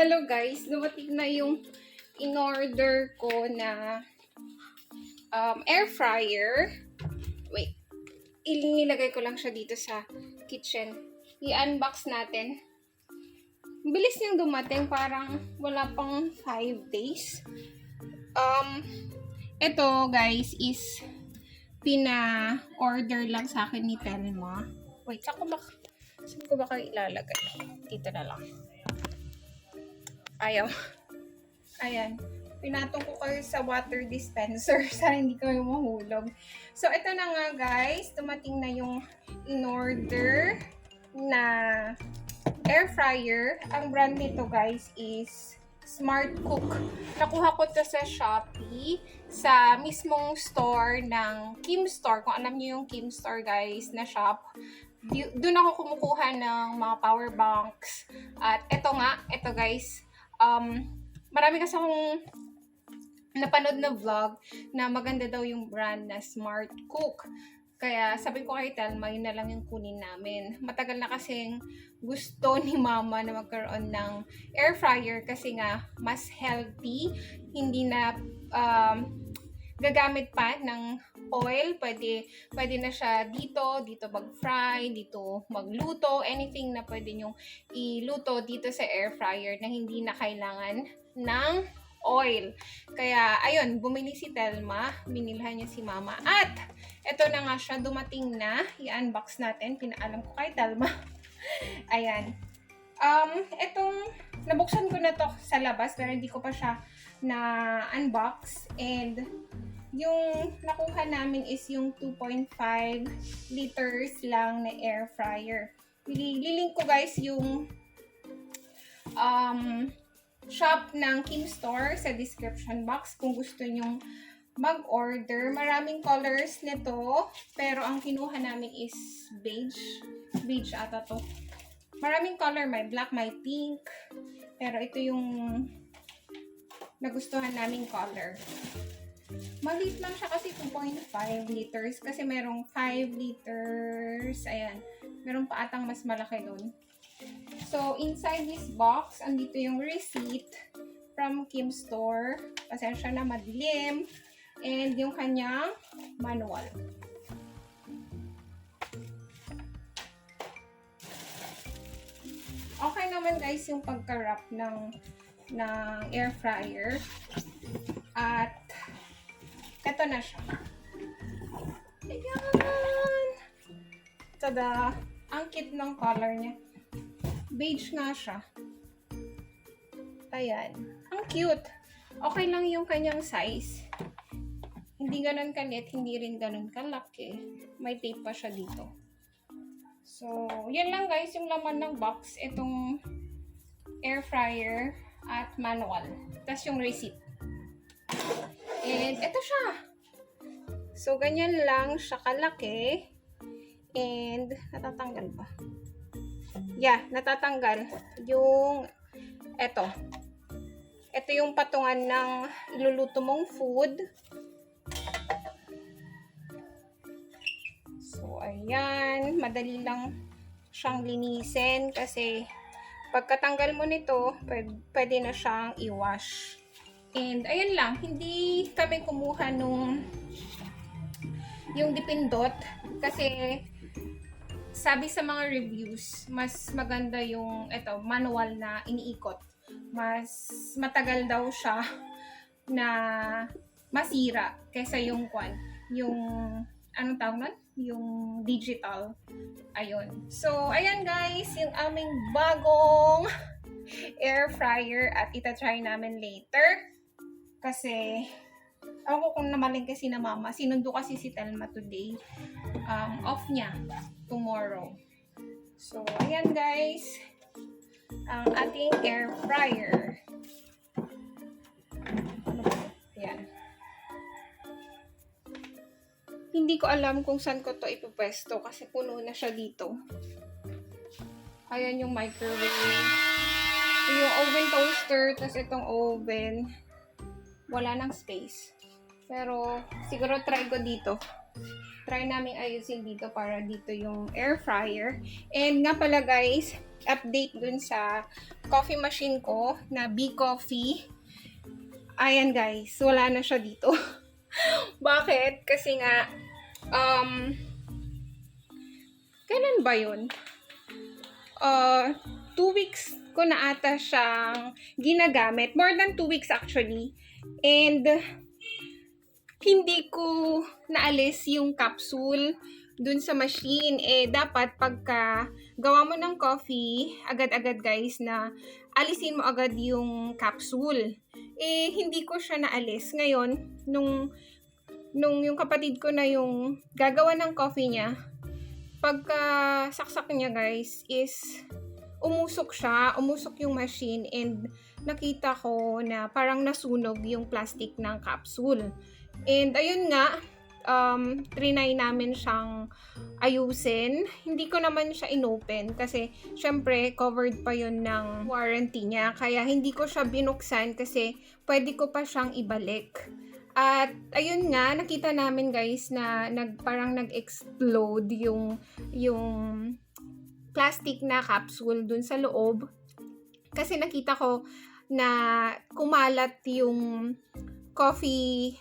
Hello guys, dumating na yung in-order ko na air fryer. Wait, nilagay ko lang siya dito sa kitchen. I-unbox natin. Bilis niyang dumating, parang wala pang 5 days. Ito guys is pina-order lang sa akin ni Telma. Wait, saan ko ba kayo ilalagay? Dito na lang. Ayaw. Ayan. Pinatong ko kayo sa water dispenser sana hindi kayo mahulog. So, ito na nga guys. Dumating na yung in-order na air fryer. Ang brand nito guys is Smart Cook. Nakuha ko to sa Shopee. Sa mismong store ng Kim Store. Kung alam niyo yung Kim Store guys na shop. Doon ako kumukuha ng mga power banks. At ito guys. Marami kasi akong napanood na vlog na maganda daw yung brand na Smart Cook. Kaya sabi ko kay Telma, yun na lang yung kunin namin. Matagal na kasing gusto ni Mama na magkaroon ng air fryer kasi nga mas healthy. Hindi na gagamit pa ng oil. Pwede na siya dito mag-fry, dito magluto. Anything na pwede nyong iluto dito sa air fryer na hindi na kailangan ng oil. Kaya, ayun, bumili si Telma. Binilhan niya si Mama. At, eto na nga siya. Dumating na. I-unbox natin. Pinaalam ko kay Telma. Ayan. Nabuksan ko na to sa labas pero hindi ko pa siya na-unbox. And, yung nakuha namin is yung 2.5 liters lang na air fryer. Lilink ko guys yung shop ng Kim Store sa description box kung gusto nyong mag-order. Maraming colors nito, pero ang kinuha namin is beige. Beige ata to. Maraming color, may black, may pink. Pero ito yung nagustuhan naming color. Maliit lang siya kasi 2.5 liters. Kasi merong 5 liters. Ayan. Meron pa atang mas malaki doon. So, inside this box, andito yung receipt from Kim Store. Pasensya na, madilim. And yung kanyang manual. Okay naman guys yung pagka-wrap ng air fryer. At eto na siya. Ayan! Tada! Ang cute ng color niya. Beige nga siya. Ayan. Ang cute. Okay lang yung kanyang size. Hindi ganun kalit, hindi rin ganun kalaki. May tape pa siya dito. So, yan lang guys yung laman ng box. Itong air fryer at manual. Tapos yung receipt. And ito siya. So, ganyan lang siya kalaki. And, natatanggal ba? Yeah, natatanggal yung ito yung patungan ng iluluto mong food. So, ayan, madali lang siyang linisin kasi pagkatanggal mo nito, pwede na siyang i-wash. And, ayan lang, hindi kami kumuha yung dipindot kasi sabi sa mga reviews, mas maganda yung manual na iniikot. Mas matagal daw siya na masira kaysa yung anong tawag nun? Yung digital. Ayun. So, ayan guys, yung aming bagong air fryer at itatry namin later. Kasi, ako kung namalingke si na Mama, sinundo kasi si Telma today. Off niya tomorrow. So, ayan guys. Ang ating air fryer. Ayan. Hindi ko alam kung saan ko to ipupwesto kasi puno na siya dito. Ayan yung microwave. Yung oven toaster, tas itong oven. Wala nang space. Pero, siguro try ko dito. try namin ayusin dito para dito yung air fryer. And nga pala guys, update dun sa coffee machine ko na B-Coffee. Ayan guys, wala na siya dito. Bakit? Kasi nga, kailan ba yun? 2 weeks ko na ata siyang ginagamit. More than 2 weeks actually. And hindi ko naalis yung capsule dun sa machine. Dapat pagka gawa mo ng coffee, agad-agad guys, na alisin mo agad yung capsule. Hindi ko siya naalis. Ngayon, nung yung kapatid ko na yung gagawa ng coffee niya, pagka saksak niya guys, is umusok yung machine, and nakita ko na parang nasunog yung plastic ng capsule. And ayun nga, trinay namin siyang ayusin. Hindi ko naman siya inopen kasi syempre covered pa yun ng warranty niya. Kaya hindi ko siya binuksan kasi pwede ko pa siyang ibalik. At ayun nga, nakita namin guys na parang nag-explode yung plastic na capsule dun sa loob. Kasi nakita ko na kumalat yung coffee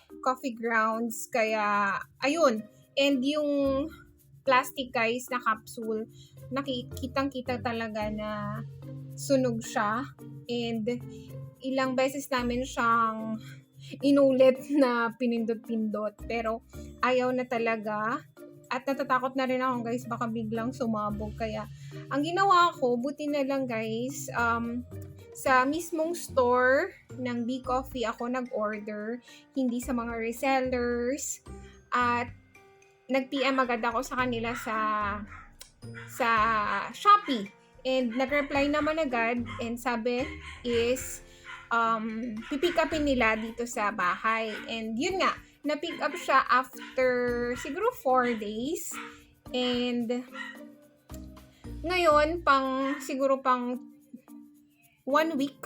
grounds, kaya ayun. And yung plastic guys na capsule, nakikitang-kita talaga na sunog siya. And ilang beses namin siyang inulit na pinindot-pindot, pero ayaw na talaga. At natatakot na rin ako guys, baka biglang sumabog. Kaya ang ginawa ko, buti na lang guys, sa mismong store ng B-Coffee ako nag-order, hindi sa mga resellers. At nag-PM agad ako sa kanila sa Shopee. And nag-reply naman agad, and sabi is pipick upin nila dito sa bahay. And yun nga, na-pick up siya after siguro 4 days. And ngayon, siguro pang 1 week.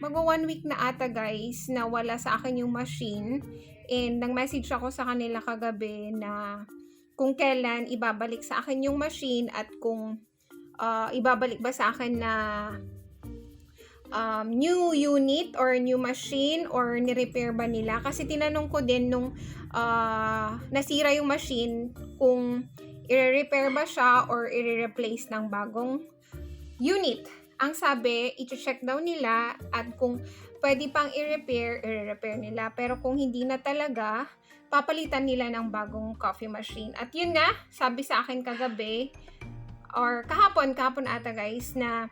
Mag-1 week na ata guys na wala sa akin yung machine. And nag-message ako sa kanila kagabi na kung kailan ibabalik sa akin yung machine, at kung ibabalik ba sa akin na new unit or new machine, or ni-repair ba nila. Kasi tinanong ko din nung nasira yung machine kung i-repair ba siya or i-replace ng bagong unit. Ang sabi, i-check daw nila, at kung pwede pang i-repair nila. Pero kung hindi na talaga, papalitan nila ng bagong coffee machine. At yun nga, sabi sa akin kagabi, or kahapon ata guys, na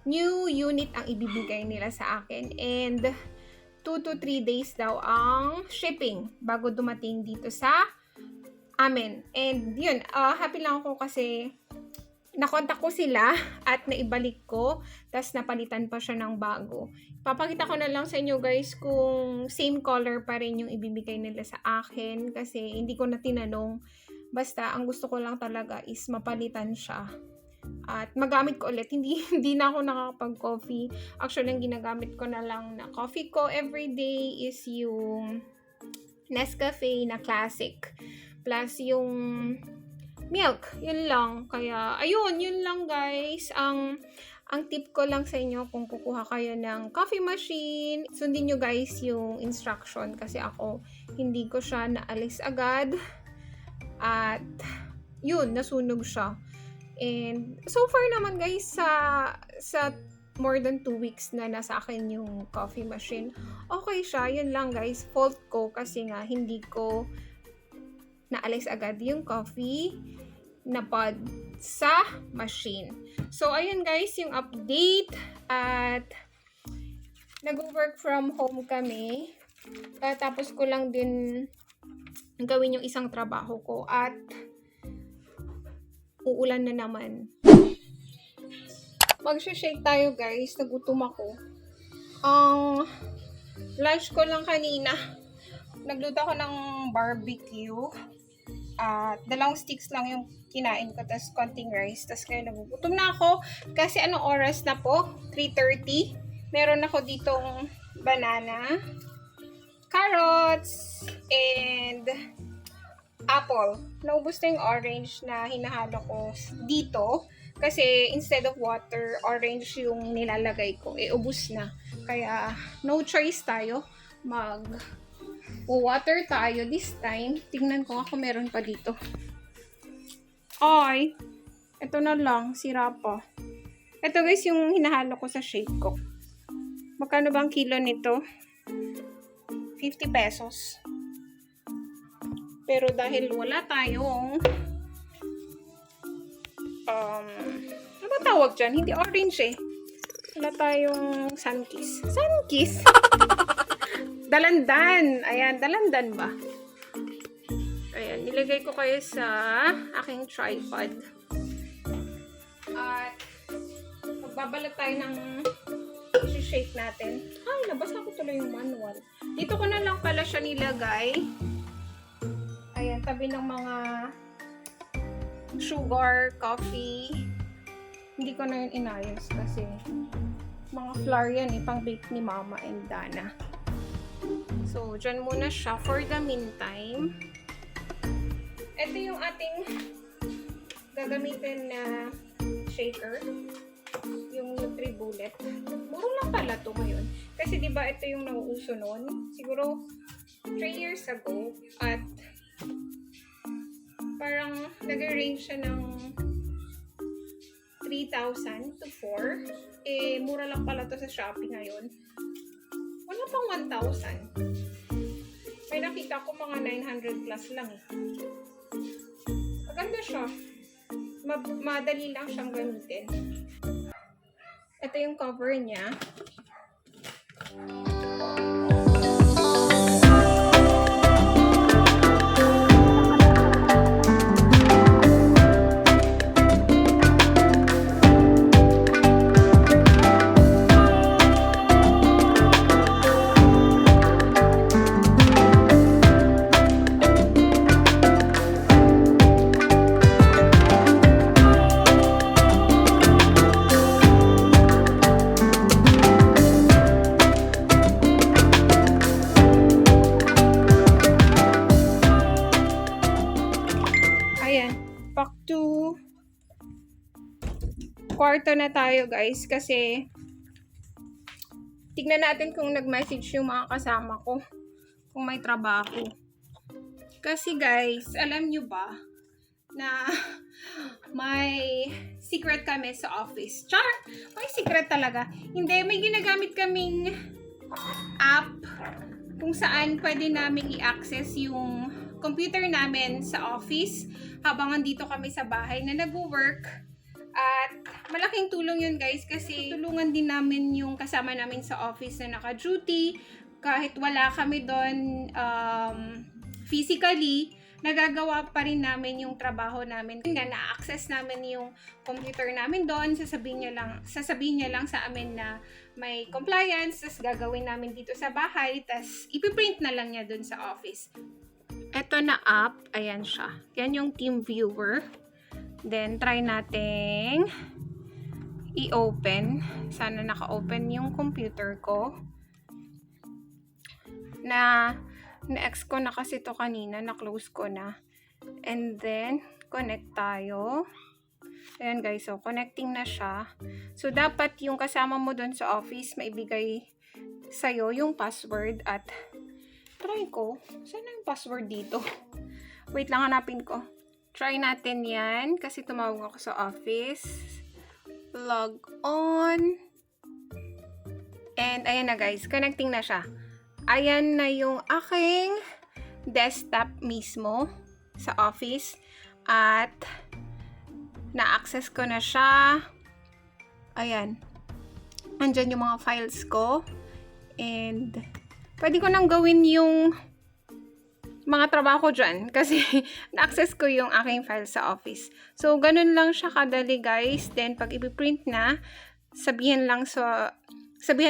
new unit ang ibibigay nila sa akin. And 2 to 3 days daw ang shipping bago dumating dito sa amin. And yun, happy lang ako kasi nakontak ko sila at naibalik ko, tas napalitan pa siya ng bago. Papakita ko na lang sa inyo guys kung same color pa rin yung ibibigay nila sa akin, kasi hindi ko na tinanong. Basta ang gusto ko lang talaga is mapalitan siya at magamit ko ulit. Hindi na ako nakakapag-coffee. Actually, ang ginagamit ko na lang na coffee ko everyday is yung Nescafe na classic, plus yung milk. Yun lang. Kaya, ayun, yun lang guys. Ang tip ko lang sa inyo, kung kukuha kayo ng coffee machine, sundin nyo guys yung instruction, kasi ako, hindi ko siya naalis agad. At, yun, nasunog siya. And, so far naman guys, sa more than 2 weeks na nasa akin yung coffee machine, okay siya. Yun lang guys, fault ko kasi nga hindi ko naalis agad yung coffee na pod sa machine. So, ayun guys, yung update. At nag-work from home kami. Tapos ko lang din gawin yung isang trabaho ko. At uulan na naman. Mag-shake tayo guys. Nagutom ako. Ang lunch ko lang kanina, nagluto ako ng barbecue. At 2 sticks lang yung kinain ko, tas konting rice, tas kaya nagugutom na ako kasi anong oras na po? 3:30. Meron ako ditong banana, carrots, and apple. Naubos na yung orange na hinahalo ko dito. Kasi instead of water, orange yung nilalagay ko. Ubos na. Kaya no choice tayo. Water tayo this time. Tingnan ko ako meron pa dito. Ay, ito na lang. Sira pa. Ito guys yung hinahalo ko sa shake ko. Magkano bang kilo nito? 50 pesos. Pero dahil wala tayong ano ba tawag dyan? Hindi orange eh. Wala tayong Sunkiss. Sunkiss? Dalandan. Ayan, dalandan ba? Ayan, nilagay ko kayo sa aking tripod. At magbabalat tayo ng shake natin. Ay, nabasa ko tuloy yung manual. Dito ko na lang pala siya nilagay. Ayan, tabi ng mga sugar, coffee. Hindi ko na yun inayos kasi mga flour yan eh, pang bake ni Mama and Dana. So, dyan muna siya for the meantime. Ito yung ating gagamitin na shaker. Yung Nutri-Bullet. Muro lang pala to ngayon. Kasi diba ito yung nauuso noon? Siguro 3 years ago. At parang nag-range siya ng 3,000 to 4. Eh, mura lang pala to sa Shopee ngayon. Wala pang 1,000. May nakita ko mga 900 plus lang eh. Maganda siya. Madali lang siyang gamitin. Ito yung cover niya. Back to kwarto na tayo guys kasi tignan natin kung nag-message yung mga kasama ko kung may trabaho. Kasi guys, alam nyo ba na may secret kami sa office? Char! May secret talaga. Hindi, may ginagamit kaming app kung saan pwede namin i-access yung computer namin sa office habang andito kami sa bahay na nag-work. At malaking tulong yun guys kasi tulungan din namin yung kasama namin sa office na naka-duty. Kahit wala kami doon physically, nagagawa pa rin namin yung trabaho namin. Na-access namin yung computer namin doon, sasabihin niya lang sa amin na may compliance, tas gagawin namin dito sa bahay, tas ipiprint na lang niya doon sa office. Ito na app, ayan siya. Yan yung team viewer. Then, try nating i-open. Sana naka-open yung computer ko. Na-ex ko na kasi to kanina. Na-close ko na. And then, connect tayo. Ayan guys, so connecting na siya. So, dapat yung kasama mo doon sa office, maibigay sa'yo yung password at try ko. Saan yung password dito? Wait lang, hanapin ko. Try natin yan kasi tumawag ako sa office. Log on. And ayan na guys, connecting na siya. Ayan na yung aking desktop mismo sa office. At na-access ko na siya. Ayan. Andyan yung mga files ko. And pwede ko nang gawin yung mga trabaho ko dyan kasi na-access ko yung aking file sa office. So, ganun lang siya kadali guys. Then, pag ipiprint na, sabihin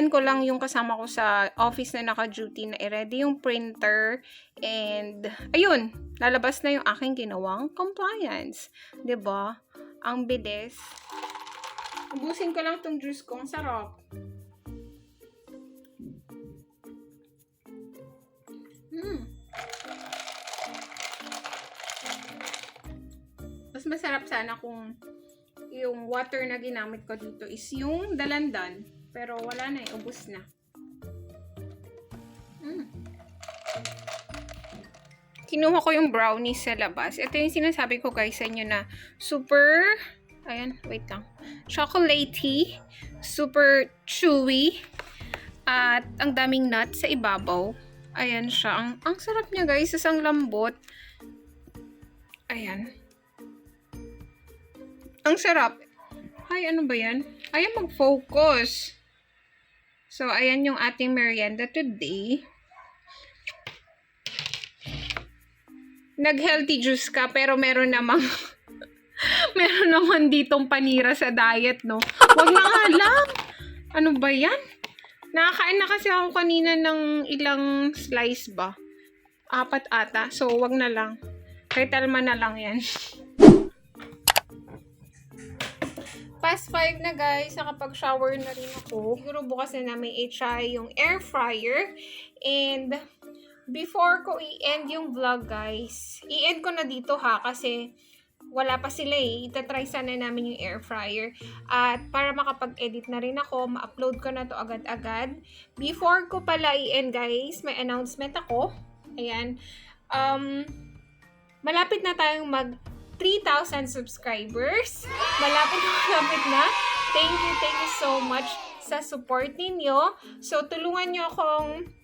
ko lang yung kasama ko sa office na naka-duty na i-ready yung printer. And, ayun, lalabas na yung aking ginawang compliance. 'Di ba? Ang bilis. Ubusin ko lang tong juice ko. Ang sarap. Mas masarap sana kung yung water na ginamit ko dito is yung dalandan. Pero wala na, ubos na. Kinuha ko yung brownies sa labas. Ito yung sinasabi ko guys sa inyo na super, ayan, wait lang. Chocolatey, super chewy, at ang daming nuts sa ibabaw. Ayan siya. Ang sarap niya guys, isang lambot. Ayan. Ang sarap. Ay, ano ba yan? Ayaw mag-focus. So, ayan yung ating merienda today. Nag-healthy juice ka, pero meron namang meron naman ditong panira sa diet, no? Wag na nga lang. Ano ba yan? Nakakain na kasi ako kanina ng ilang slice ba? 4 ata. So, wag na lang. Kay Telma na lang yan. Past 5 na guys, nakapag-shower na rin ako. Siguro bukas na namin i-try yung air fryer. And before ko i-end yung vlog guys, i-end ko na dito ha kasi wala pa sila eh. Itatry sana namin yung air fryer. At para makapag-edit na rin ako, ma-upload ko na to agad-agad. Before ko pala i-end guys, may announcement ako. Ayan. Malapit na tayong mag 3,000 subscribers. Malapit na. Thank you so much sa support ninyo. So, tulungan nyo akong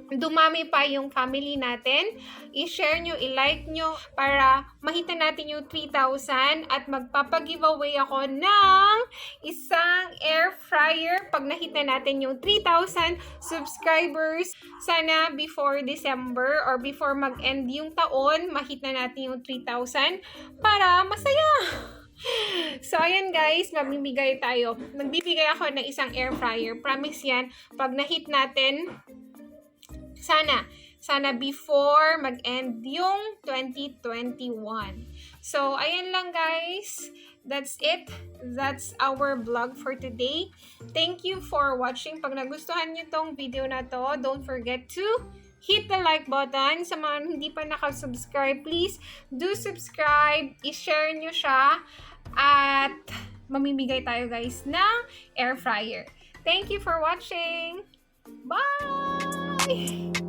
dumami pa yung family natin. I-share nyo, i-like nyo para mahita natin yung 3,000 at magpapag-giveaway ako ng isang air fryer pag nahita natin yung 3,000 subscribers. Sana before December or before mag-end yung taon, mahita natin yung 3,000 para masaya. So, ayan guys, magbibigay ako ng isang air fryer. Promise yan, pag nahit natin, sana before mag-end yung 2021. So, ayan lang guys. That's it. That's our vlog for today. Thank you for watching. Pag nagustuhan nyo tong video na to, don't forget to hit the like button. Sa mga hindi pa nakasubscribe, please do subscribe. I-share nyo siya. At mamimigay tayo guys ng air fryer. Thank you for watching. Bye!